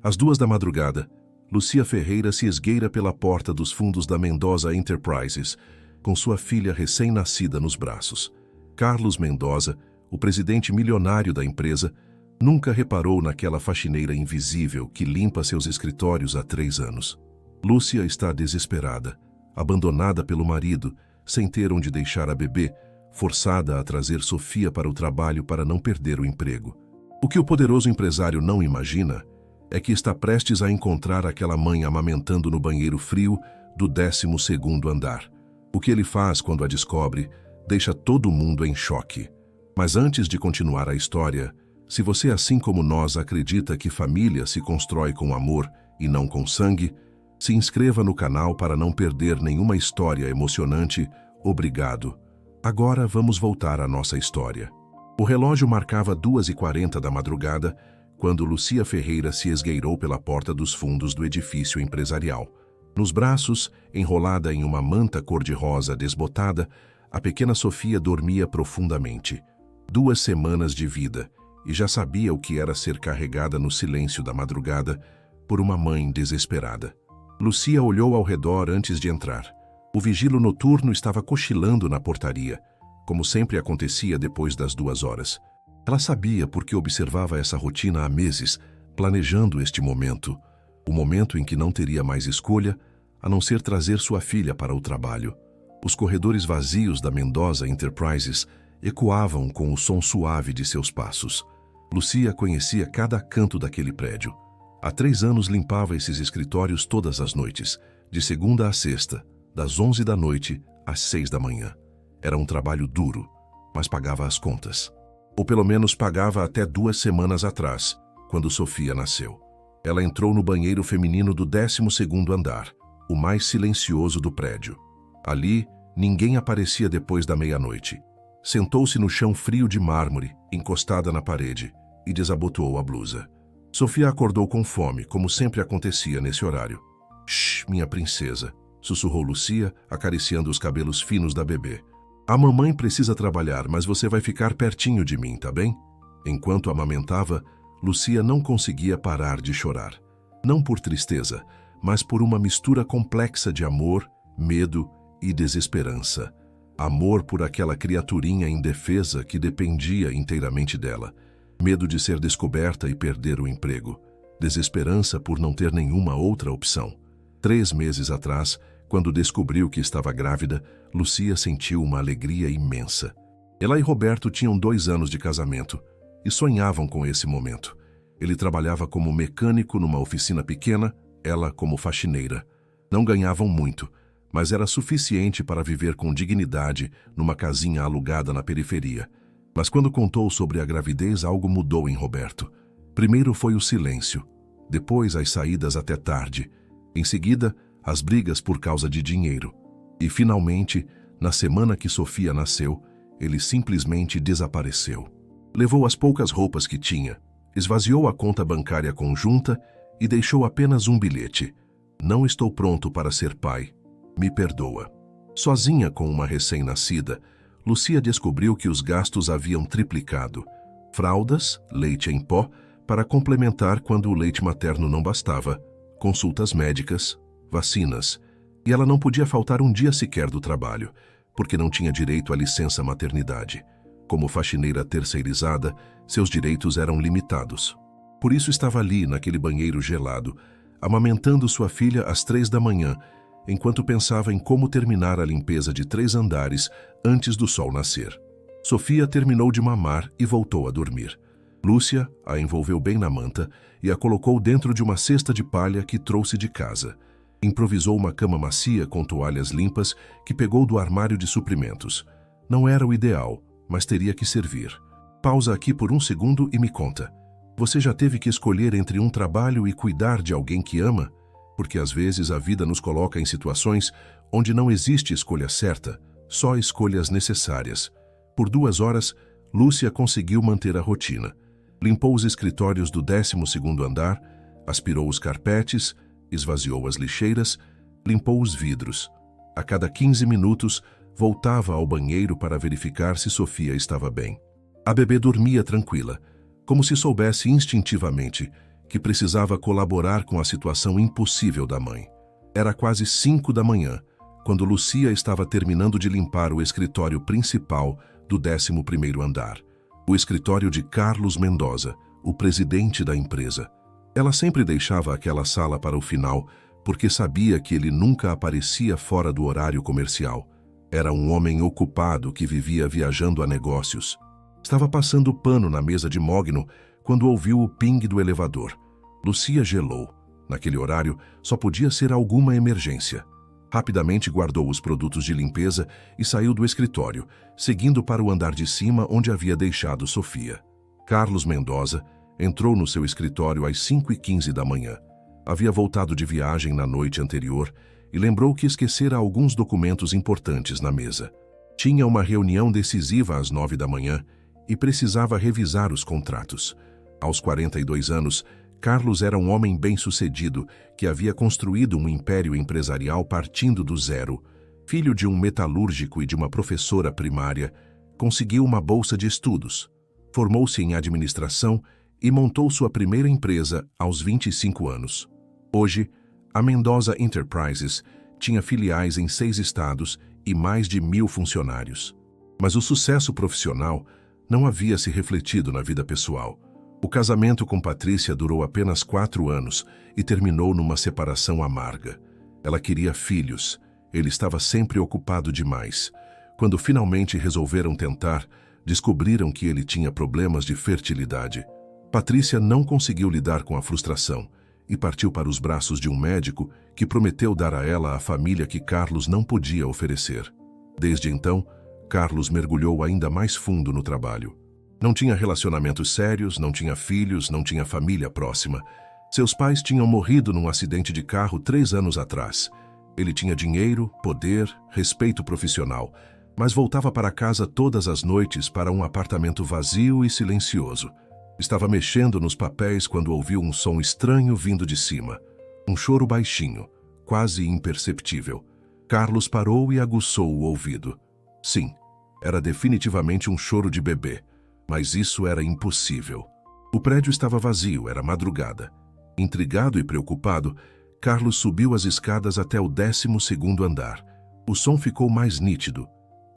Às 2 da madrugada, Lúcia Ferreira se esgueira pela porta dos fundos da Mendoza Enterprises, com sua filha recém-nascida nos braços. Carlos Mendoza, o presidente milionário da empresa, nunca reparou naquela faxineira invisível que limpa seus escritórios há 3 anos. Lúcia está desesperada, abandonada pelo marido, sem ter onde deixar a bebê, forçada a trazer Sofia para o trabalho para não perder o emprego. O que o poderoso empresário não imagina é que está prestes a encontrar aquela mãe amamentando no banheiro frio do 12º andar. O que ele faz quando a descobre deixa todo mundo em choque. Mas antes de continuar a história, se você, assim como nós, acredita que família se constrói com amor e não com sangue, se inscreva no canal para não perder nenhuma história emocionante. Obrigado. Agora vamos voltar à nossa história. O relógio marcava 2h40 da madrugada quando Lúcia Ferreira se esgueirou pela porta dos fundos do edifício empresarial. Nos braços, enrolada em uma manta cor-de-rosa desbotada, a pequena Sofia dormia profundamente. 2 semanas de vida, e já sabia o que era ser carregada no silêncio da madrugada por uma mãe desesperada. Lúcia olhou ao redor antes de entrar. O vigilo noturno estava cochilando na portaria, como sempre acontecia depois das 2 horas. Ela sabia porque observava essa rotina há meses, planejando este momento, o momento em que não teria mais escolha a não ser trazer sua filha para o trabalho. Os corredores vazios da Mendoza Enterprises ecoavam com o som suave de seus passos. Lúcia conhecia cada canto daquele prédio. Há 3 anos limpava esses escritórios todas as noites, de segunda a sexta, das 11 da noite às 6 da manhã. Era um trabalho duro, mas pagava as contas. Ou pelo menos pagava até 2 semanas atrás, quando Sofia nasceu. Ela entrou no banheiro feminino do 12º andar, o mais silencioso do prédio. Ali, ninguém aparecia depois da meia-noite. Sentou-se no chão frio de mármore, encostada na parede, e desabotoou a blusa. Sofia acordou com fome, como sempre acontecia nesse horário. "Shh, minha princesa", sussurrou Lúcia, acariciando os cabelos finos da bebê. "A mamãe precisa trabalhar, mas você vai ficar pertinho de mim, tá bem?" Enquanto amamentava, Lúcia não conseguia parar de chorar. Não por tristeza, mas por uma mistura complexa de amor, medo e desesperança. Amor por aquela criaturinha indefesa que dependia inteiramente dela. Medo de ser descoberta e perder o emprego. Desesperança por não ter nenhuma outra opção. 3 meses atrás, quando descobriu que estava grávida, Lúcia sentiu uma alegria imensa. Ela e Roberto tinham 2 anos de casamento e sonhavam com esse momento. Ele trabalhava como mecânico numa oficina pequena, ela como faxineira. Não ganhavam muito, mas era suficiente para viver com dignidade numa casinha alugada na periferia. Mas quando contou sobre a gravidez, algo mudou em Roberto. Primeiro foi o silêncio, depois as saídas até tarde, em seguida as brigas por causa de dinheiro. E finalmente, na semana que Sofia nasceu, ele simplesmente desapareceu. Levou as poucas roupas que tinha, esvaziou a conta bancária conjunta e deixou apenas um bilhete. "Não estou pronto para ser pai. Me perdoa." Sozinha com uma recém-nascida, Lúcia descobriu que os gastos haviam triplicado. Fraldas, leite em pó, para complementar quando o leite materno não bastava, consultas médicas, vacinas. E ela não podia faltar um dia sequer do trabalho, porque não tinha direito à licença maternidade. Como faxineira terceirizada, seus direitos eram limitados. Por isso estava ali, naquele banheiro gelado, amamentando sua filha às 3 da manhã, enquanto pensava em como terminar a limpeza de 3 andares antes do sol nascer. Sofia terminou de mamar e voltou a dormir. Lúcia a envolveu bem na manta e a colocou dentro de uma cesta de palha que trouxe de casa. Improvisou uma cama macia com toalhas limpas que pegou do armário de suprimentos. Não era o ideal, mas teria que servir. Pausa aqui por 1 segundo e me conta. Você já teve que escolher entre um trabalho e cuidar de alguém que ama? Porque às vezes a vida nos coloca em situações onde não existe escolha certa, só escolhas necessárias. Por 2 horas, Lúcia conseguiu manter a rotina. Limpou os escritórios do 12º andar, aspirou os carpetes, esvaziou as lixeiras, limpou os vidros. A cada 15 minutos, voltava ao banheiro para verificar se Sofia estava bem. A bebê dormia tranquila, como se soubesse instintivamente que precisava colaborar com a situação impossível da mãe. Era quase 5 da manhã, quando Lucia estava terminando de limpar o escritório principal do 11º andar, o escritório de Carlos Mendoza, o presidente da empresa. Ela sempre deixava aquela sala para o final, porque sabia que ele nunca aparecia fora do horário comercial. Era um homem ocupado que vivia viajando a negócios. Estava passando pano na mesa de mogno quando ouviu o ping do elevador. Lucia gelou. Naquele horário, só podia ser alguma emergência. Rapidamente guardou os produtos de limpeza e saiu do escritório, seguindo para o andar de cima onde havia deixado Sofia. Carlos Mendoza entrou no seu escritório às 5h15 da manhã. Havia voltado de viagem na noite anterior e lembrou que esquecera alguns documentos importantes na mesa. Tinha uma reunião decisiva às 9 da manhã e precisava revisar os contratos. Aos 42 anos, Carlos era um homem bem-sucedido que havia construído um império empresarial partindo do zero. Filho de um metalúrgico e de uma professora primária, conseguiu uma bolsa de estudos. Formou-se em administração e montou sua primeira empresa aos 25 anos. Hoje, a Mendoza Enterprises tinha filiais em 6 estados e mais de 1.000 funcionários. Mas o sucesso profissional não havia se refletido na vida pessoal. O casamento com Patrícia durou apenas 4 anos e terminou numa separação amarga. Ela queria filhos. Ele estava sempre ocupado demais. Quando finalmente resolveram tentar, descobriram que ele tinha problemas de fertilidade. Patrícia não conseguiu lidar com a frustração e partiu para os braços de um médico que prometeu dar a ela a família que Carlos não podia oferecer. Desde então, Carlos mergulhou ainda mais fundo no trabalho. Não tinha relacionamentos sérios, não tinha filhos, não tinha família próxima. Seus pais tinham morrido num acidente de carro 3 anos atrás. Ele tinha dinheiro, poder, respeito profissional, mas voltava para casa todas as noites para um apartamento vazio e silencioso. Estava mexendo nos papéis quando ouviu um som estranho vindo de cima. Um choro baixinho, quase imperceptível. Carlos parou e aguçou o ouvido. Sim, era definitivamente um choro de bebê, mas isso era impossível. O prédio estava vazio, era madrugada. Intrigado e preocupado, Carlos subiu as escadas até o 12º andar. O som ficou mais nítido.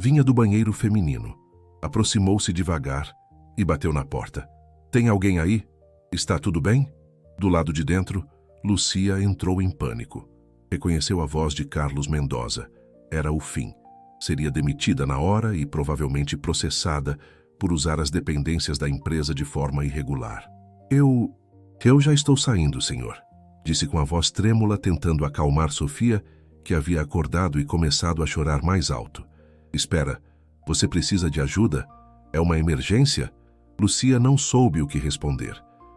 Vinha do banheiro feminino. Aproximou-se devagar e bateu na porta. "Tem alguém aí? Está tudo bem?" Do lado de dentro, Lucia entrou em pânico. Reconheceu a voz de Carlos Mendoza. Era o fim. Seria demitida na hora e provavelmente processada por usar as dependências da empresa de forma irregular. Eu já estou saindo, senhor", disse com a voz trêmula, tentando acalmar Sofia, que havia acordado e começado a chorar mais alto. "Espera, você precisa de ajuda? É uma emergência?" Lucia não soube o que responder.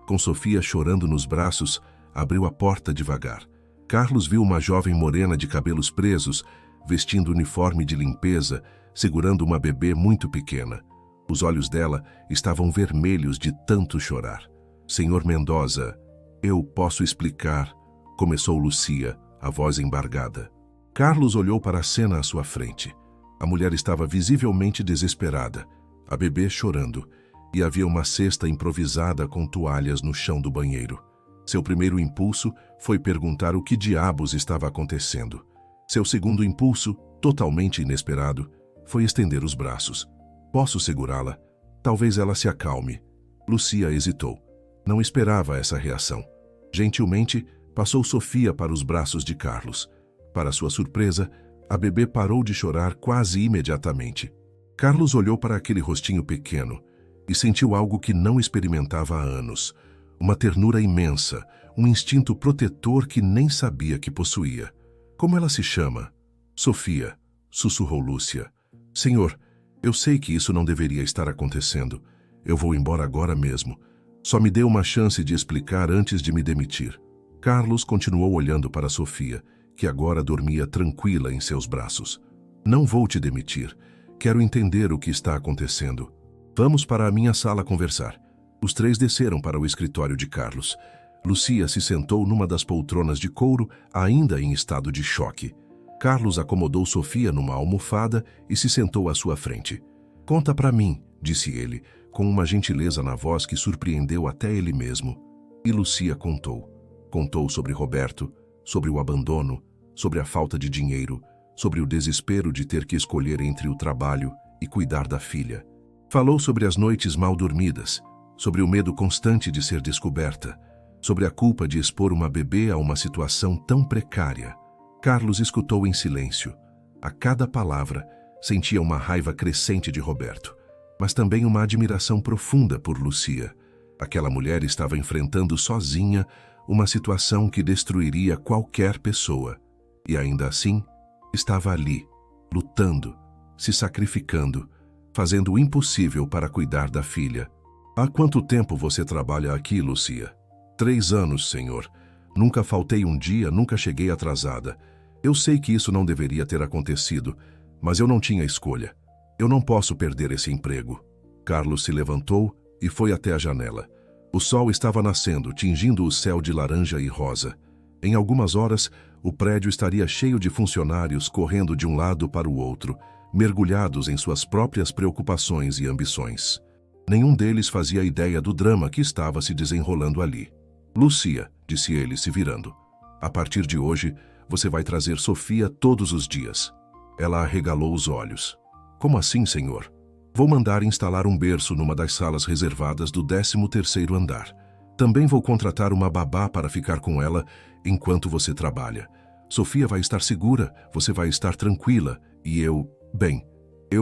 Com Sofia chorando nos braços, abriu a porta devagar. Carlos viu uma jovem morena de cabelos presos, vestindo uniforme de limpeza, segurando uma bebê muito pequena. Os olhos dela estavam vermelhos de tanto chorar. "Senhor Mendoza, eu posso explicar", começou Lucia, a voz embargada. Carlos olhou para a cena à sua frente. A mulher estava visivelmente desesperada, a bebê chorando, e havia uma cesta improvisada com toalhas no chão do banheiro. Seu primeiro impulso foi perguntar o que diabos estava acontecendo. Seu segundo impulso, totalmente inesperado, foi estender os braços. "Posso segurá-la? Talvez ela se acalme." Lucia hesitou. Não esperava essa reação. Gentilmente, passou Sofia para os braços de Carlos. Para sua surpresa, a bebê parou de chorar quase imediatamente. Carlos olhou para aquele rostinho pequeno e sentiu algo que não experimentava há anos. Uma ternura imensa, um instinto protetor que nem sabia que possuía. "Como ela se chama?" "Sofia", sussurrou Lúcia. "Senhor, eu sei que isso não deveria estar acontecendo. Eu vou embora agora mesmo. Só me dê uma chance de explicar antes de me demitir." Carlos continuou olhando para Sofia, que agora dormia tranquila em seus braços. "Não vou te demitir. Quero entender o que está acontecendo. Vamos para a minha sala conversar." Os 3 desceram para o escritório de Carlos. Lucia se sentou numa das poltronas de couro, ainda em estado de choque. Carlos acomodou Sofia numa almofada e se sentou à sua frente. "Conta para mim", disse ele, com uma gentileza na voz que surpreendeu até ele mesmo. E Lucia contou. Contou sobre Roberto, sobre o abandono, sobre a falta de dinheiro, sobre o desespero de ter que escolher entre o trabalho e cuidar da filha. Falou sobre as noites mal dormidas, sobre o medo constante de ser descoberta, sobre a culpa de expor uma bebê a uma situação tão precária. Carlos escutou em silêncio. A cada palavra, sentia uma raiva crescente de Roberto, mas também uma admiração profunda por Lucia. Aquela mulher estava enfrentando sozinha uma situação que destruiria qualquer pessoa. E ainda assim, estava ali, lutando, se sacrificando, fazendo o impossível para cuidar da filha. Há quanto tempo você trabalha aqui, Lucia? 3 anos, senhor. Nunca faltei um dia, nunca cheguei atrasada. Eu sei que isso não deveria ter acontecido, mas eu não tinha escolha. Eu não posso perder esse emprego. Carlos se levantou e foi até a janela. O sol estava nascendo, tingindo o céu de laranja e rosa. Em algumas horas, o prédio estaria cheio de funcionários correndo de um lado para o outro, mergulhados em suas próprias preocupações e ambições. Nenhum deles fazia ideia do drama que estava se desenrolando ali. Lucia, disse ele, se virando, a partir de hoje, você vai trazer Sofia todos os dias. Ela arregalou os olhos. Como assim, senhor? Vou mandar instalar um berço numa das salas reservadas do 13º andar. Também vou contratar uma babá para ficar com ela enquanto você trabalha. Sofia vai estar segura, você vai estar tranquila e eu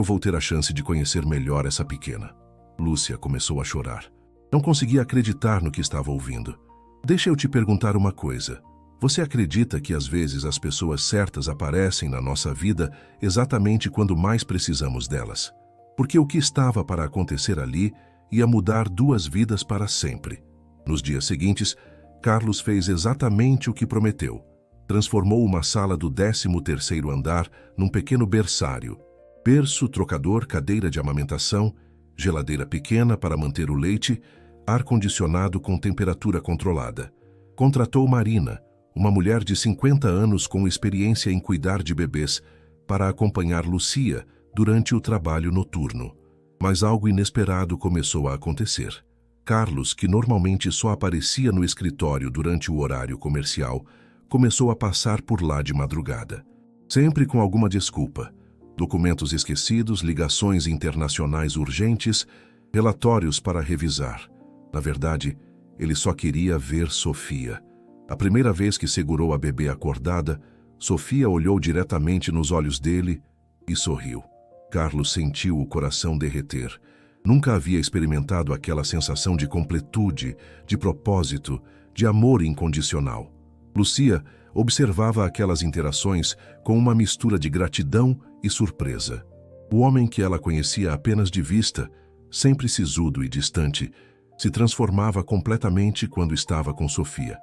vou ter a chance de conhecer melhor essa pequena. Lúcia começou a chorar. Não conseguia acreditar no que estava ouvindo. Deixa eu te perguntar uma coisa. Você acredita que às vezes as pessoas certas aparecem na nossa vida exatamente quando mais precisamos delas? Porque o que estava para acontecer ali ia mudar 2 vidas para sempre. Nos dias seguintes, Carlos fez exatamente o que prometeu. Transformou uma sala do 13º andar num pequeno berçário. Berço, trocador, cadeira de amamentação, geladeira pequena para manter o leite, ar-condicionado com temperatura controlada. Contratou Marina, uma mulher de 50 anos com experiência em cuidar de bebês, para acompanhar Lucia durante o trabalho noturno. Mas algo inesperado começou a acontecer. Carlos, que normalmente só aparecia no escritório durante o horário comercial, começou a passar por lá de madrugada. Sempre com alguma desculpa. Documentos esquecidos, ligações internacionais urgentes, relatórios para revisar. Na verdade, ele só queria ver Sofia. A primeira vez que segurou a bebê acordada, Sofia olhou diretamente nos olhos dele e sorriu. Carlos sentiu o coração derreter. Nunca havia experimentado aquela sensação de completude, de propósito, de amor incondicional. Lucia observava aquelas interações com uma mistura de gratidão e surpresa. O homem que ela conhecia apenas de vista, sempre sisudo e distante, se transformava completamente quando estava com Sofia.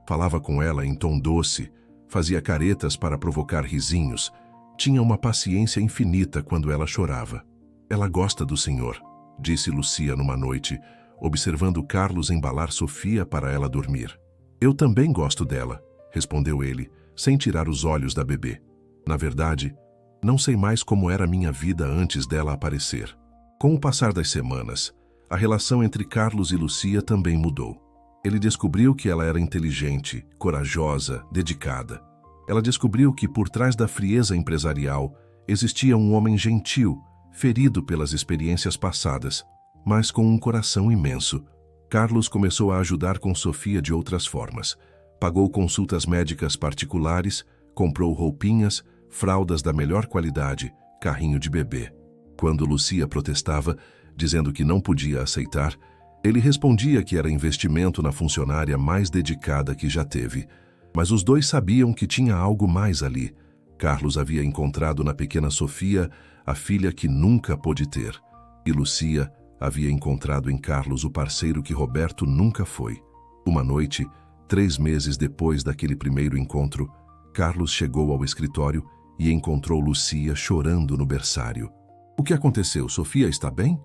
Falava com ela em tom doce, fazia caretas para provocar risinhos, tinha uma paciência infinita quando ela chorava. Ela gosta do senhor, disse Lucia numa noite, observando Carlos embalar Sofia para ela dormir. Eu também gosto dela, respondeu ele, sem tirar os olhos da bebê. Na verdade, não sei mais como era minha vida antes dela aparecer. Com o passar das semanas, a relação entre Carlos e Lucia também mudou. Ele descobriu que ela era inteligente, corajosa, dedicada. Ela descobriu que por trás da frieza empresarial existia um homem gentil, ferido pelas experiências passadas, mas com um coração imenso. Carlos começou a ajudar com Sofia de outras formas. Pagou consultas médicas particulares, comprou roupinhas, fraldas da melhor qualidade, carrinho de bebê. Quando Lucia protestava, dizendo que não podia aceitar, ele respondia que era investimento na funcionária mais dedicada que já teve. Mas os dois sabiam que tinha algo mais ali. Carlos havia encontrado na pequena Sofia a filha que nunca pôde ter. E Lucia havia encontrado em Carlos o parceiro que Roberto nunca foi. Uma noite, 3 meses depois daquele primeiro encontro, Carlos chegou ao escritório e encontrou Lucia chorando no berçário. O que aconteceu? Sofia está bem?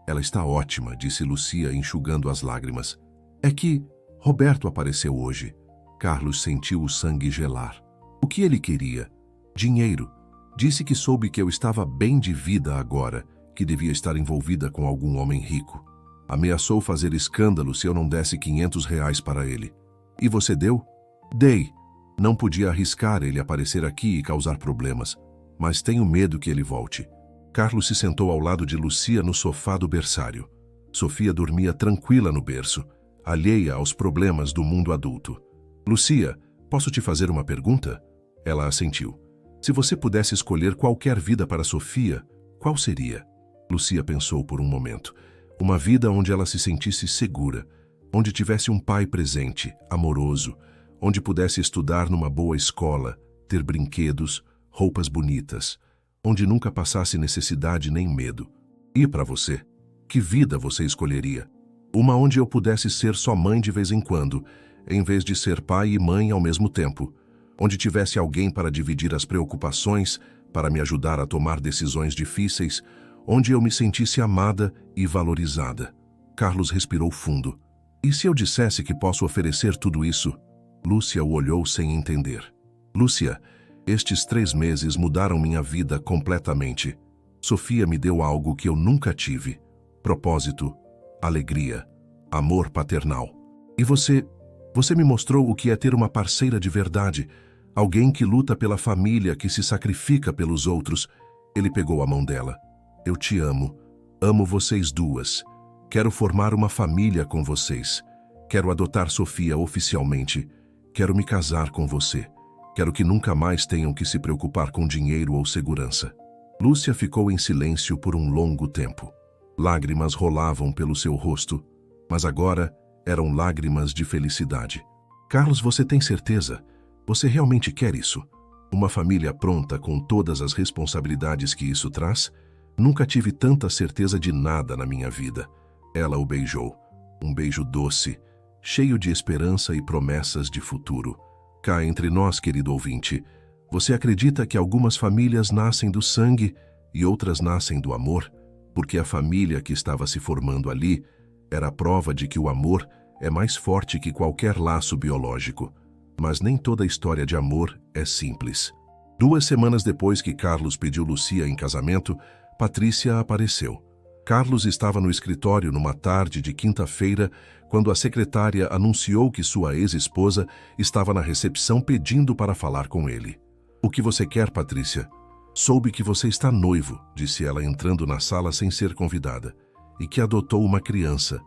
Ela está ótima, disse Lucia, enxugando as lágrimas. É que Roberto apareceu hoje. Carlos sentiu o sangue gelar. O que ele queria? Dinheiro. Disse que soube que eu estava bem de vida agora, que devia estar envolvida com algum homem rico. Ameaçou fazer escândalo se eu não desse R$ 500 para ele. E você deu? Dei. Não podia arriscar ele aparecer aqui e causar problemas, mas tenho medo que ele volte. Carlos se sentou ao lado de Lucia no sofá do berçário. Sofia dormia tranquila no berço, alheia aos problemas do mundo adulto. Lucia, posso te fazer uma pergunta? Ela assentiu. Se você pudesse escolher qualquer vida para Sofia, qual seria? Lucia pensou por um momento. Uma vida onde ela se sentisse segura, onde tivesse um pai presente, amoroso, onde pudesse estudar numa boa escola, ter brinquedos, roupas bonitas, onde nunca passasse necessidade nem medo. E para você? Que vida você escolheria? Uma onde eu pudesse ser só mãe de vez em quando, em vez de ser pai e mãe ao mesmo tempo. Onde tivesse alguém para dividir as preocupações, para me ajudar a tomar decisões difíceis, onde eu me sentisse amada e valorizada. Carlos respirou fundo. E se eu dissesse que posso oferecer tudo isso? Lúcia o olhou sem entender. Lúcia, estes 3 meses mudaram minha vida completamente. Sofia me deu algo que eu nunca tive. Propósito, alegria, amor paternal. E você me mostrou o que é ter uma parceira de verdade, alguém que luta pela família, que se sacrifica pelos outros. Ele pegou a mão dela. Eu te amo. Amo vocês duas. Quero formar uma família com vocês. Quero adotar Sofia oficialmente. Quero me casar com você. Quero que nunca mais tenham que se preocupar com dinheiro ou segurança. Lúcia ficou em silêncio por um longo tempo. Lágrimas rolavam pelo seu rosto, mas agora eram lágrimas de felicidade. Carlos, você tem certeza? Você realmente quer isso? Uma família pronta com todas as responsabilidades que isso traz? Nunca tive tanta certeza de nada na minha vida. Ela o beijou. Um beijo doce, cheio de esperança e promessas de futuro. Cá entre nós, querido ouvinte, você acredita que algumas famílias nascem do sangue e outras nascem do amor? Porque a família que estava se formando ali era a prova de que o amor é mais forte que qualquer laço biológico. Mas nem toda história de amor é simples. 2 semanas depois que Carlos pediu Lucia em casamento, Patrícia apareceu. Carlos estava no escritório numa tarde de quinta-feira, quando a secretária anunciou que sua ex-esposa estava na recepção pedindo para falar com ele. O que você quer, Patrícia? Soube que você está noivo, disse ela entrando na sala sem ser convidada, e que adotou uma criança.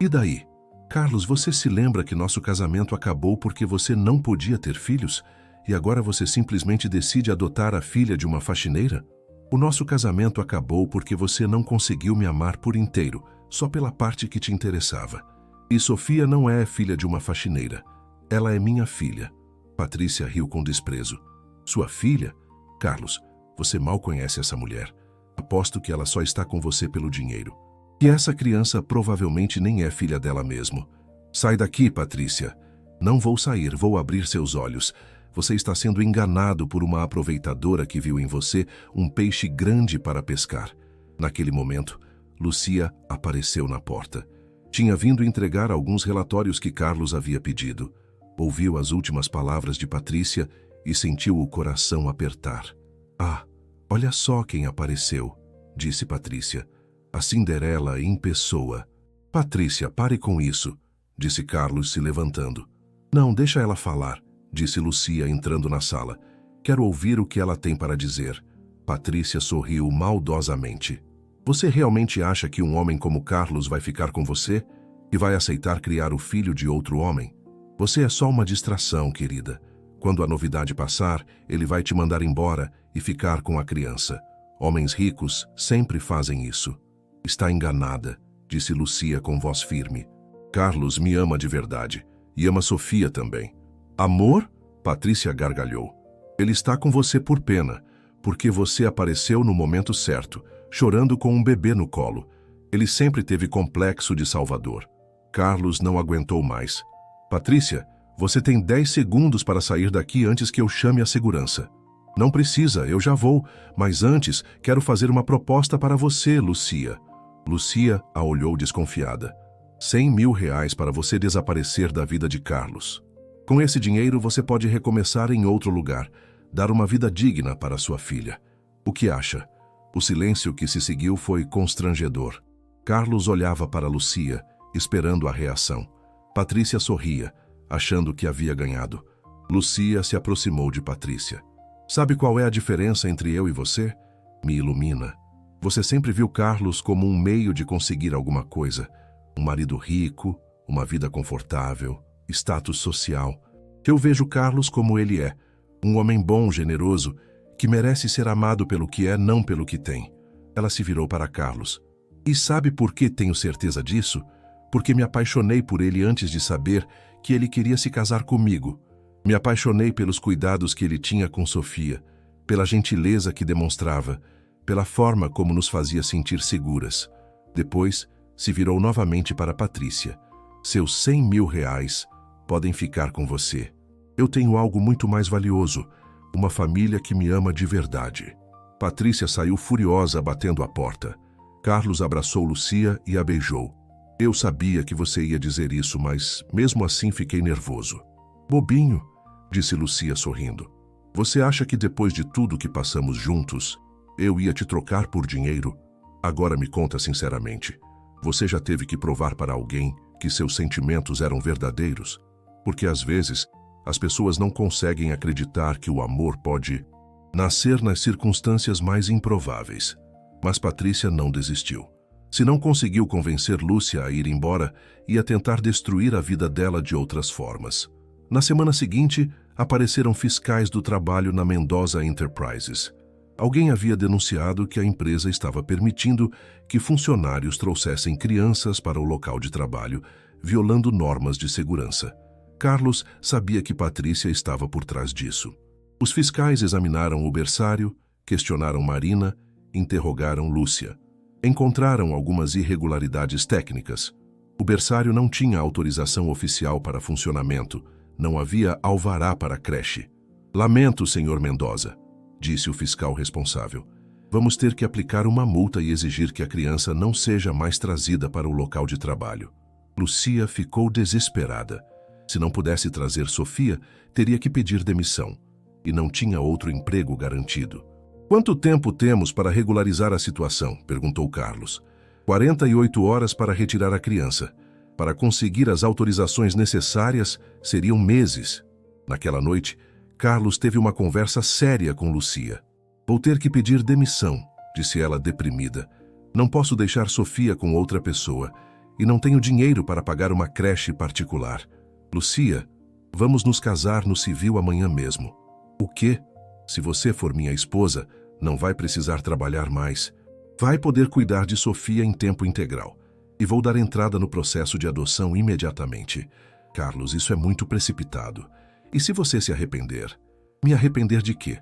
E daí? Carlos, você se lembra que nosso casamento acabou porque você não podia ter filhos? E agora você simplesmente decide adotar a filha de uma faxineira? O nosso casamento acabou porque você não conseguiu me amar por inteiro, só pela parte que te interessava. E Sofia não é filha de uma faxineira. Ela é minha filha. Patrícia riu com desprezo. Sua filha? Carlos, você mal conhece essa mulher. Aposto que ela só está com você pelo dinheiro. E essa criança provavelmente nem é filha dela mesmo. Sai daqui, Patrícia. Não vou sair, vou abrir seus olhos. Você está sendo enganado por uma aproveitadora que viu em você um peixe grande para pescar. Naquele momento, Lucia apareceu na porta. Tinha vindo entregar alguns relatórios que Carlos havia pedido. Ouviu as últimas palavras de Patrícia e sentiu o coração apertar. Ah, olha só quem apareceu, disse Patrícia. A Cinderela em pessoa. Patrícia, pare com isso, disse Carlos se levantando. Não, deixa ela falar, disse Lucia entrando na sala. Quero ouvir o que ela tem para dizer. Patrícia sorriu maldosamente. Você realmente acha que um homem como Carlos vai ficar com você e vai aceitar criar o filho de outro homem? Você é só uma distração, querida. Quando a novidade passar, ele vai te mandar embora e ficar com a criança. Homens ricos sempre fazem isso. Está enganada, disse Lucia com voz firme. Carlos me ama de verdade e ama Sofia também. Amor? Patrícia gargalhou. Ele está com você por pena, porque você apareceu no momento certo, chorando com um bebê no colo. Ele sempre teve complexo de salvador. Carlos não aguentou mais. Patrícia, você tem 10 segundos para sair daqui antes que eu chame a segurança. Não precisa, eu já vou, mas antes quero fazer uma proposta para você, Lucia. Lucia a olhou desconfiada. R$ 100.000 para você desaparecer da vida de Carlos. Com esse dinheiro você pode recomeçar em outro lugar, dar uma vida digna para sua filha. O que acha? O silêncio que se seguiu foi constrangedor. Carlos olhava para Lucia, esperando a reação. Patrícia sorria, achando que havia ganhado. Lucia se aproximou de Patrícia. Sabe qual é a diferença entre eu e você? Me ilumina. Você sempre viu Carlos como um meio de conseguir alguma coisa. Um marido rico, uma vida confortável, status social. Eu vejo Carlos como ele é. Um homem bom, generoso, que merece ser amado pelo que é, não pelo que tem. Ela se virou para Carlos. E sabe por que tenho certeza disso? Porque me apaixonei por ele antes de saber que ele queria se casar comigo. Me apaixonei pelos cuidados que ele tinha com Sofia, pela gentileza que demonstrava, pela forma como nos fazia sentir seguras. Depois, se virou novamente para Patrícia. Seus 100 mil reais podem ficar com você. Eu tenho algo muito mais valioso, uma família que me ama de verdade. Patrícia saiu furiosa, batendo a porta. Carlos abraçou Lucia e a beijou. Eu sabia que você ia dizer isso, mas mesmo assim fiquei nervoso. Bobinho, disse Lucia sorrindo. Você acha que depois de tudo que passamos juntos, eu ia te trocar por dinheiro? Agora me conta sinceramente. Você já teve que provar para alguém que seus sentimentos eram verdadeiros? Porque às vezes as pessoas não conseguem acreditar que o amor pode nascer nas circunstâncias mais improváveis. Mas Patrícia não desistiu. Se não conseguiu convencer Lúcia a ir embora, ia tentar destruir a vida dela de outras formas. Na semana seguinte, apareceram fiscais do trabalho na Mendoza Enterprises. Alguém havia denunciado que a empresa estava permitindo que funcionários trouxessem crianças para o local de trabalho, violando normas de segurança. Carlos sabia que Patrícia estava por trás disso. Os fiscais examinaram o berçário, questionaram Marina, interrogaram Lúcia. Encontraram algumas irregularidades técnicas. O berçário não tinha autorização oficial para funcionamento, não havia alvará para a creche. Lamento, senhor Mendoza, disse o fiscal responsável. Vamos ter que aplicar uma multa e exigir que a criança não seja mais trazida para o local de trabalho. Lucia ficou desesperada. Se não pudesse trazer Sofia, teria que pedir demissão. E não tinha outro emprego garantido. Quanto tempo temos para regularizar a situação? Perguntou Carlos. 48 horas para retirar a criança. Para conseguir as autorizações necessárias, seriam meses. Naquela noite, Carlos teve uma conversa séria com Lucia. Vou ter que pedir demissão, disse ela deprimida. Não posso deixar Sofia com outra pessoa e não tenho dinheiro para pagar uma creche particular. Lucia, vamos nos casar no civil amanhã mesmo. O quê? Se você for minha esposa, não vai precisar trabalhar mais. Vai poder cuidar de Sofia em tempo integral. E vou dar entrada no processo de adoção imediatamente. Carlos, isso é muito precipitado. E se você se arrepender? Me arrepender de quê?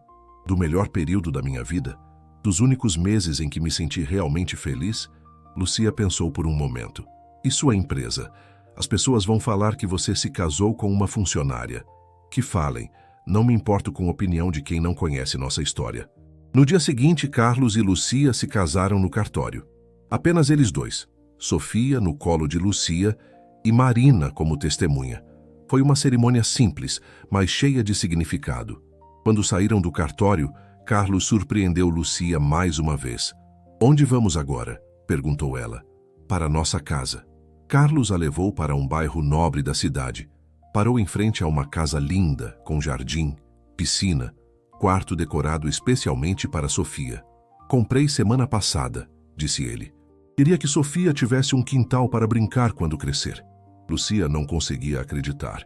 Do melhor período da minha vida? Dos únicos meses em que me senti realmente feliz? Lucia pensou por um momento. E sua empresa? As pessoas vão falar que você se casou com uma funcionária. Que falem. Não me importo com a opinião de quem não conhece nossa história. No dia seguinte, Carlos e Lucia se casaram no cartório. Apenas eles dois. Sofia no colo de Lucia e Marina como testemunha. Foi uma cerimônia simples, mas cheia de significado. Quando saíram do cartório, Carlos surpreendeu Lucia mais uma vez. Onde vamos agora? Perguntou ela. Para nossa casa. Carlos a levou para um bairro nobre da cidade. Parou em frente a uma casa linda, com jardim, piscina, quarto decorado especialmente para Sofia. Comprei semana passada, disse ele. Queria que Sofia tivesse um quintal para brincar quando crescer. Lucia não conseguia acreditar.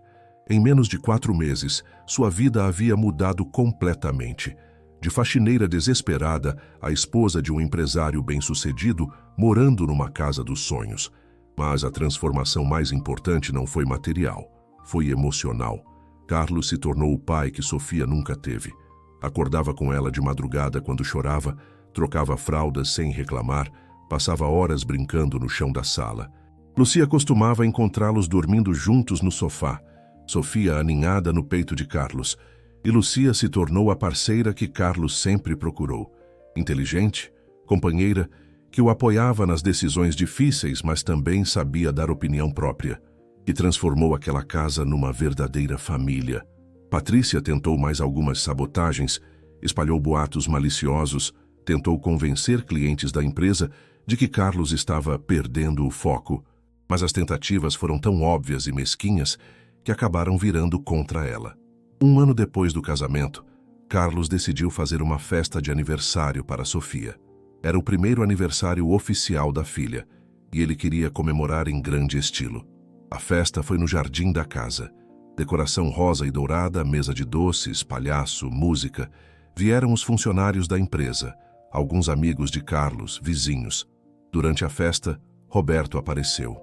Em menos de 4 meses, sua vida havia mudado completamente. De faxineira desesperada, a esposa de um empresário bem-sucedido, morando numa casa dos sonhos. Mas a transformação mais importante não foi material. Foi emocional. Carlos se tornou o pai que Sofia nunca teve. Acordava com ela de madrugada quando chorava, trocava fraldas sem reclamar, passava horas brincando no chão da sala. Lucia costumava encontrá-los dormindo juntos no sofá, Sofia aninhada no peito de Carlos, e Lucia se tornou a parceira que Carlos sempre procurou. Inteligente, companheira, que o apoiava nas decisões difíceis, mas também sabia dar opinião própria. E transformou aquela casa numa verdadeira família. Patrícia tentou mais algumas sabotagens, espalhou boatos maliciosos, tentou convencer clientes da empresa de que Carlos estava perdendo o foco, mas as tentativas foram tão óbvias e mesquinhas que acabaram virando contra ela. Um ano depois do casamento, Carlos decidiu fazer uma festa de aniversário para Sofia. Era o primeiro aniversário oficial da filha, e ele queria comemorar em grande estilo. A festa foi no jardim da casa. Decoração rosa e dourada, mesa de doces, palhaço, música. Vieram os funcionários da empresa, alguns amigos de Carlos, vizinhos. Durante a festa, Roberto apareceu.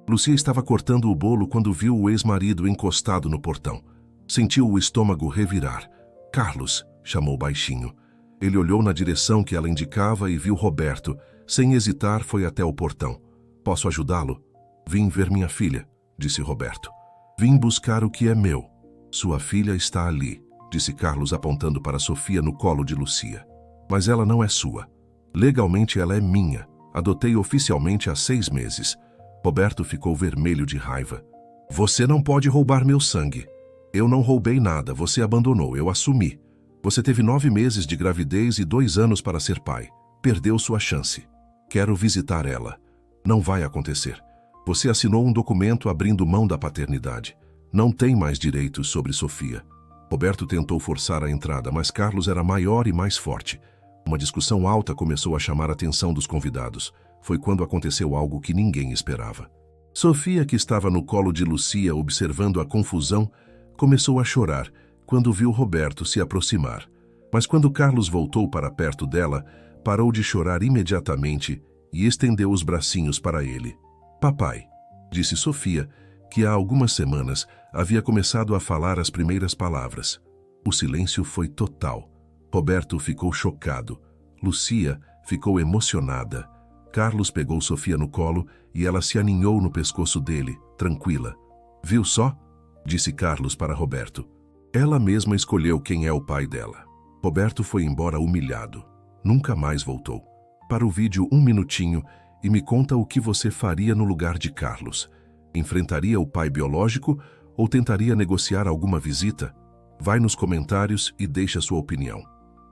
Lucia estava cortando o bolo quando viu o ex-marido encostado no portão. Sentiu o estômago revirar. Carlos, chamou baixinho. Ele olhou na direção que ela indicava e viu Roberto. Sem hesitar, foi até o portão. Posso ajudá-lo? Vim ver minha filha, disse Roberto. Vim buscar o que é meu. Sua filha está ali, disse Carlos apontando para Sofia no colo de Lucia. Mas ela não é sua. Legalmente ela é minha. Adotei oficialmente há 6 meses. Roberto ficou vermelho de raiva. Você não pode roubar meu sangue. Eu não roubei nada, você abandonou, eu assumi. Você teve 9 meses de gravidez e 2 anos para ser pai. Perdeu sua chance. Quero visitar ela. Não vai acontecer. Você assinou um documento abrindo mão da paternidade. Não tem mais direitos sobre Sofia. Roberto tentou forçar a entrada, mas Carlos era maior e mais forte. Uma discussão alta começou a chamar a atenção dos convidados. Foi quando aconteceu algo que ninguém esperava. Sofia, que estava no colo de Lucia observando a confusão, começou a chorar quando viu Roberto se aproximar. Mas quando Carlos voltou para perto dela, parou de chorar imediatamente e estendeu os bracinhos para ele. Papai, disse Sofia, que há algumas semanas havia começado a falar as primeiras palavras. O silêncio foi total. Roberto ficou chocado. Lucia ficou emocionada. Carlos pegou Sofia no colo e ela se aninhou no pescoço dele, tranquila. Viu só? Disse Carlos para Roberto. Ela mesma escolheu quem é o pai dela. Roberto foi embora humilhado. Nunca mais voltou. Para o vídeo 1 minutinho e me conta o que você faria no lugar de Carlos. Enfrentaria o pai biológico ou tentaria negociar alguma visita? Vai nos comentários e deixa sua opinião.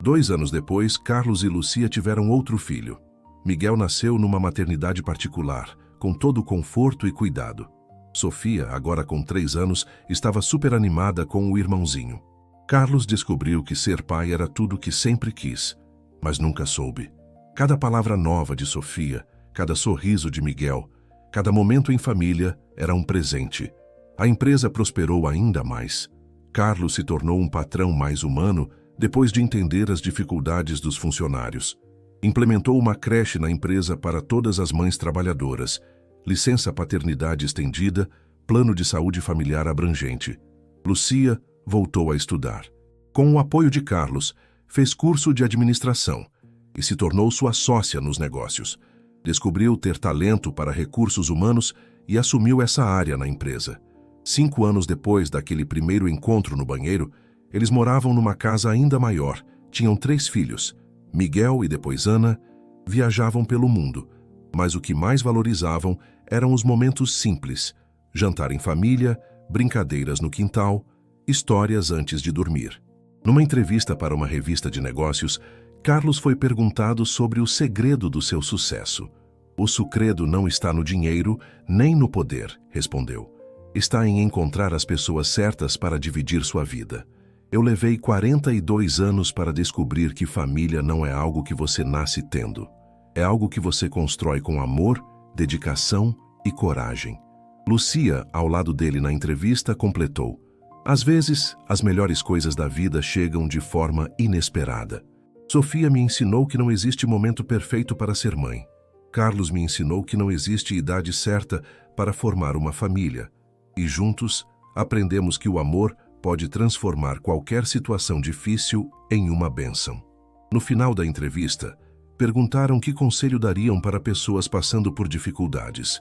2 anos depois, Carlos e Lucia tiveram outro filho. Miguel nasceu numa maternidade particular, com todo o conforto e cuidado. Sofia, agora com 3 anos, estava super animada com o irmãozinho. Carlos descobriu que ser pai era tudo o que sempre quis, mas nunca soube. Cada palavra nova de Sofia, cada sorriso de Miguel, cada momento em família era um presente. A empresa prosperou ainda mais. Carlos se tornou um patrão mais humano depois de entender as dificuldades dos funcionários. Implementou uma creche na empresa para todas as mães trabalhadoras, licença paternidade estendida, plano de saúde familiar abrangente. Lucia voltou a estudar. Com o apoio de Carlos, fez curso de administração e se tornou sua sócia nos negócios. Descobriu ter talento para recursos humanos e assumiu essa área na empresa. 5 anos depois daquele primeiro encontro no banheiro, eles moravam numa casa ainda maior, tinham 3 filhos. Miguel e depois Ana viajavam pelo mundo, mas o que mais valorizavam eram os momentos simples, jantar em família, brincadeiras no quintal, histórias antes de dormir. Numa entrevista para uma revista de negócios, Carlos foi perguntado sobre o segredo do seu sucesso. O segredo não está no dinheiro nem no poder, respondeu. Está em encontrar as pessoas certas para dividir sua vida. Eu levei 42 anos para descobrir que família não é algo que você nasce tendo. É algo que você constrói com amor, dedicação e coragem. Lucia, ao lado dele na entrevista, completou. Às vezes, as melhores coisas da vida chegam de forma inesperada. Sofia me ensinou que não existe momento perfeito para ser mãe. Carlos me ensinou que não existe idade certa para formar uma família. E juntos, aprendemos que o amor pode transformar qualquer situação difícil em uma bênção. No final da entrevista, perguntaram que conselho dariam para pessoas passando por dificuldades.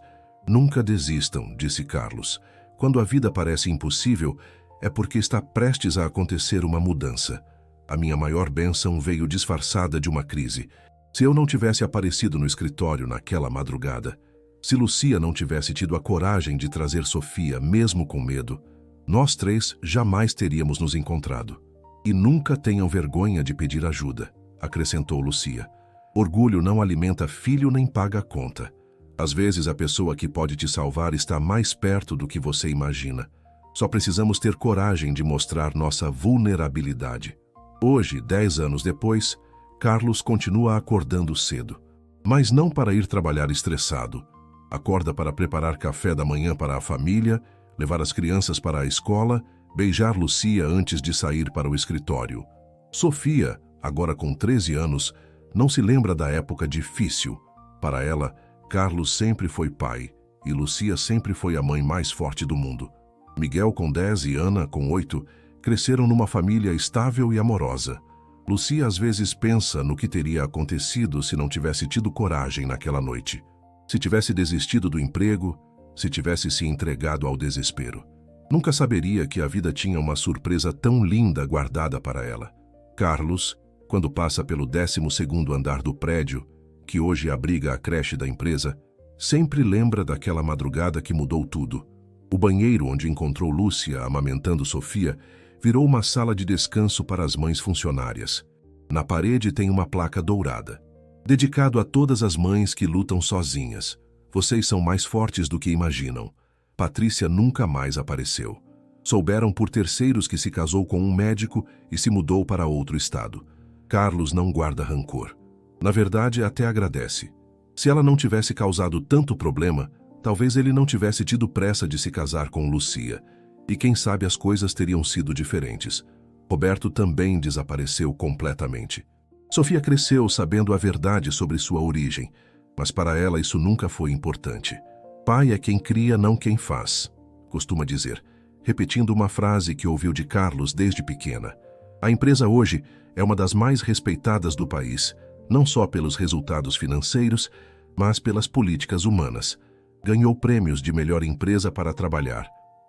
Nunca desistam, disse Carlos. Quando a vida parece impossível, é porque está prestes a acontecer uma mudança. A minha maior bênção veio disfarçada de uma crise. Se eu não tivesse aparecido no escritório naquela madrugada, se Lucia não tivesse tido a coragem de trazer Sofia, mesmo com medo, nós 3 jamais teríamos nos encontrado. E nunca tenham vergonha de pedir ajuda, acrescentou Lucia. Orgulho não alimenta filho nem paga a conta. Às vezes a pessoa que pode te salvar está mais perto do que você imagina. Só precisamos ter coragem de mostrar nossa vulnerabilidade. Hoje, 10 anos depois, Carlos continua acordando cedo. Mas não para ir trabalhar estressado. Acorda para preparar café da manhã para a família, levar as crianças para a escola, beijar Lucia antes de sair para o escritório. Sofia, agora com 13 anos, não se lembra da época difícil. Para ela, Carlos sempre foi pai e Lucia sempre foi a mãe mais forte do mundo. Miguel, com 10 e Ana, com 8, cresceram numa família estável e amorosa. Lucia às vezes pensa no que teria acontecido se não tivesse tido coragem naquela noite. Se tivesse desistido do emprego, se tivesse se entregado ao desespero. Nunca saberia que a vida tinha uma surpresa tão linda guardada para ela. Carlos, quando passa pelo 12º andar do prédio, que hoje abriga a creche da empresa, sempre lembra daquela madrugada que mudou tudo. O banheiro onde encontrou Lúcia amamentando Sofia virou uma sala de descanso para as mães funcionárias. Na parede tem uma placa dourada. Dedicado a todas as mães que lutam sozinhas. Vocês são mais fortes do que imaginam. Patrícia nunca mais apareceu. Souberam por terceiros que se casou com um médico e se mudou para outro estado. Carlos não guarda rancor. Na verdade, até agradece. Se ela não tivesse causado tanto problema, talvez ele não tivesse tido pressa de se casar com Lucia. E quem sabe as coisas teriam sido diferentes. Roberto também desapareceu completamente. Sofia cresceu sabendo a verdade sobre sua origem, mas para ela isso nunca foi importante. Pai é quem cria, não quem faz, costuma dizer, repetindo uma frase que ouviu de Carlos desde pequena. A empresa hoje é uma das mais respeitadas do país, não só pelos resultados financeiros, mas pelas políticas humanas. Ganhou prêmios de melhor empresa para trabalhar.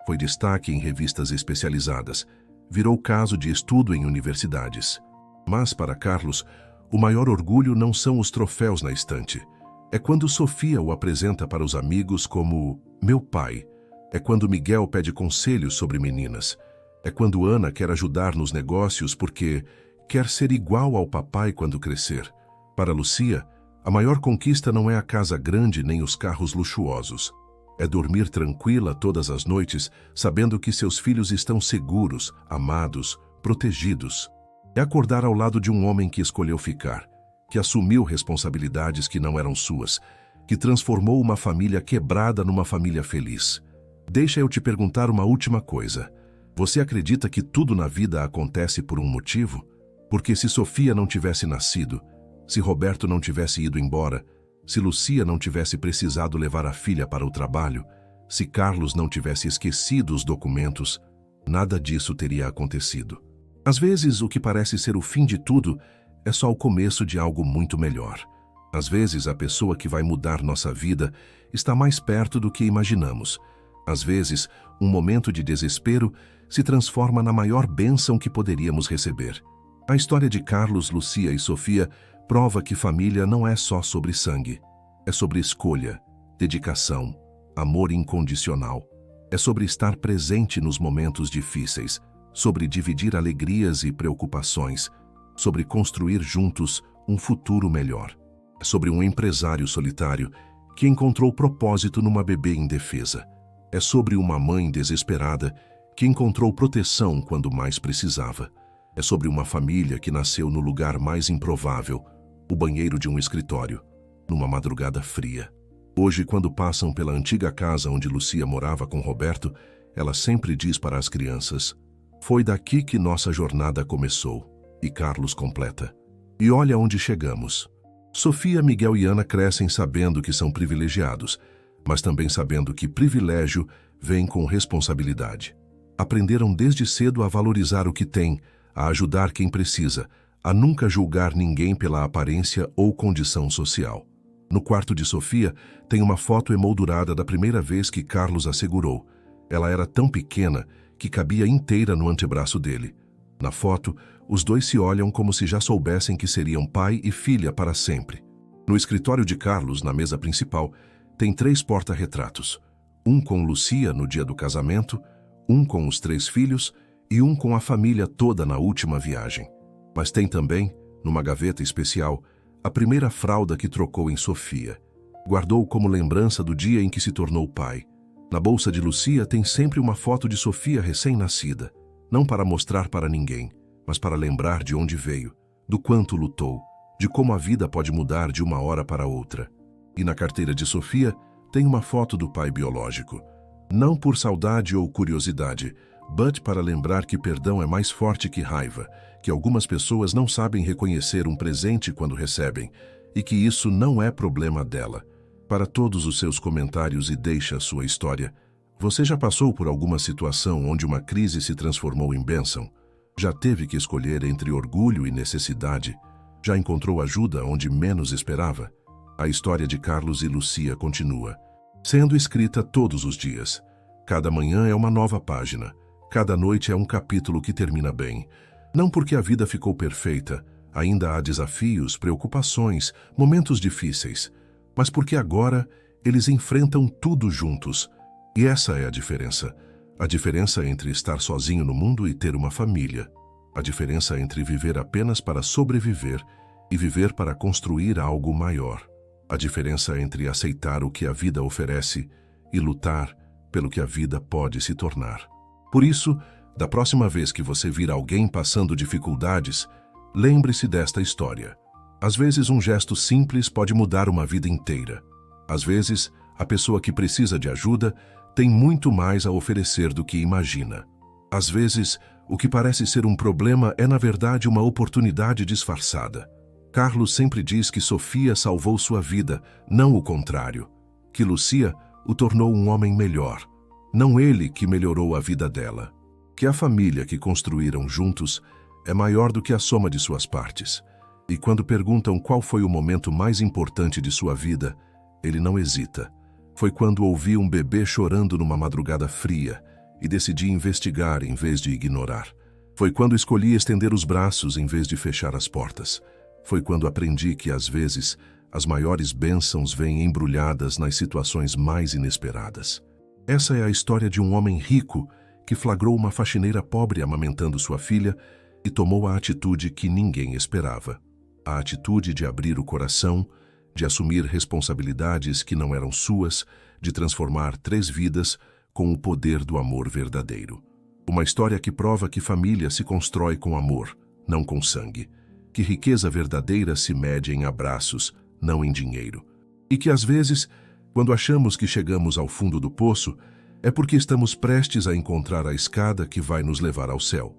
Foi destaque em revistas especializadas. Virou caso de estudo em universidades. Mas, para Carlos, o maior orgulho não são os troféus na estante. É quando Sofia o apresenta para os amigos como meu pai. É quando Miguel pede conselhos sobre meninas. É quando Ana quer ajudar nos negócios porque quer ser igual ao papai quando crescer. Para Lucia, a maior conquista não é a casa grande nem os carros luxuosos. É dormir tranquila todas as noites, sabendo que seus filhos estão seguros, amados, protegidos. É acordar ao lado de um homem que escolheu ficar, que assumiu responsabilidades que não eram suas, que transformou uma família quebrada numa família feliz. Deixa eu te perguntar uma última coisa. Você acredita que tudo na vida acontece por um motivo? Porque se Sofia não tivesse nascido, se Roberto não tivesse ido embora, se Lucia não tivesse precisado levar a filha para o trabalho, se Carlos não tivesse esquecido os documentos, nada disso teria acontecido. Às vezes, o que parece ser o fim de tudo é só o começo de algo muito melhor. Às vezes, a pessoa que vai mudar nossa vida está mais perto do que imaginamos. Às vezes, um momento de desespero se transforma na maior bênção que poderíamos receber. A história de Carlos, Lucia e Sofia prova que família não é só sobre sangue. É sobre escolha, dedicação, amor incondicional. É sobre estar presente nos momentos difíceis, sobre dividir alegrias e preocupações, sobre construir juntos um futuro melhor. É sobre um empresário solitário que encontrou propósito numa bebê indefesa. É sobre uma mãe desesperada que encontrou proteção quando mais precisava. É sobre uma família que nasceu no lugar mais improvável, o banheiro de um escritório, numa madrugada fria. Hoje, quando passam pela antiga casa onde Lucia morava com Roberto, ela sempre diz para as crianças: "Foi daqui que nossa jornada começou." E Carlos completa: "E olha onde chegamos." Sofia, Miguel e Ana crescem sabendo que são privilegiados, mas também sabendo que privilégio vem com responsabilidade. Aprenderam desde cedo a valorizar o que têm, a ajudar quem precisa, a nunca julgar ninguém pela aparência ou condição social. No quarto de Sofia tem uma foto emoldurada da primeira vez que Carlos a segurou. Ela era tão pequena que cabia inteira no antebraço dele. Na foto, os dois se olham como se já soubessem que seriam pai e filha para sempre. No escritório de Carlos, na mesa principal, tem 3 porta-retratos. Um com Lucia no dia do casamento, um com os 3 filhos e um com a família toda na última viagem. Mas tem também, numa gaveta especial, a primeira fralda que trocou em Sofia. Guardou como lembrança do dia em que se tornou pai. Na bolsa de Lucia tem sempre uma foto de Sofia recém-nascida, não para mostrar para ninguém, mas para lembrar de onde veio, do quanto lutou, de como a vida pode mudar de uma hora para outra. E na carteira de Sofia tem uma foto do pai biológico. Não por saudade ou curiosidade, but para lembrar que perdão é mais forte que raiva, que algumas pessoas não sabem reconhecer um presente quando recebem, e que isso não é problema dela. Para todos os seus comentários e deixa a sua história, você já passou por alguma situação onde uma crise se transformou em bênção? Já teve que escolher entre orgulho e necessidade? Já encontrou ajuda onde menos esperava? A história de Carlos e Lucia continua, sendo escrita todos os dias. Cada manhã é uma nova página. Cada noite é um capítulo que termina bem. Não porque a vida ficou perfeita, ainda há desafios, preocupações, momentos difíceis, mas porque agora eles enfrentam tudo juntos. E essa é a diferença. A diferença entre estar sozinho no mundo e ter uma família. A diferença entre viver apenas para sobreviver e viver para construir algo maior. A diferença entre aceitar o que a vida oferece e lutar pelo que a vida pode se tornar. Por isso, da próxima vez que você vir alguém passando dificuldades, lembre-se desta história. Às vezes, um gesto simples pode mudar uma vida inteira. Às vezes, a pessoa que precisa de ajuda tem muito mais a oferecer do que imagina. Às vezes, o que parece ser um problema é, na verdade, uma oportunidade disfarçada. Carlos sempre diz que Sofia salvou sua vida, não o contrário. Que Lucia o tornou um homem melhor, não ele que melhorou a vida dela. Que a família que construíram juntos é maior do que a soma de suas partes. E quando perguntam qual foi o momento mais importante de sua vida, ele não hesita. Foi quando ouvi um bebê chorando numa madrugada fria e decidi investigar em vez de ignorar. Foi quando escolhi estender os braços em vez de fechar as portas. Foi quando aprendi que, às vezes, as maiores bênçãos vêm embrulhadas nas situações mais inesperadas. Essa é a história de um homem rico que flagrou uma faxineira pobre amamentando sua filha e tomou a atitude que ninguém esperava. A atitude de abrir o coração, de assumir responsabilidades que não eram suas, de transformar 3 vidas com o poder do amor verdadeiro. Uma história que prova que família se constrói com amor, não com sangue. Que riqueza verdadeira se mede em abraços, não em dinheiro. E que às vezes, quando achamos que chegamos ao fundo do poço, é porque estamos prestes a encontrar a escada que vai nos levar ao céu.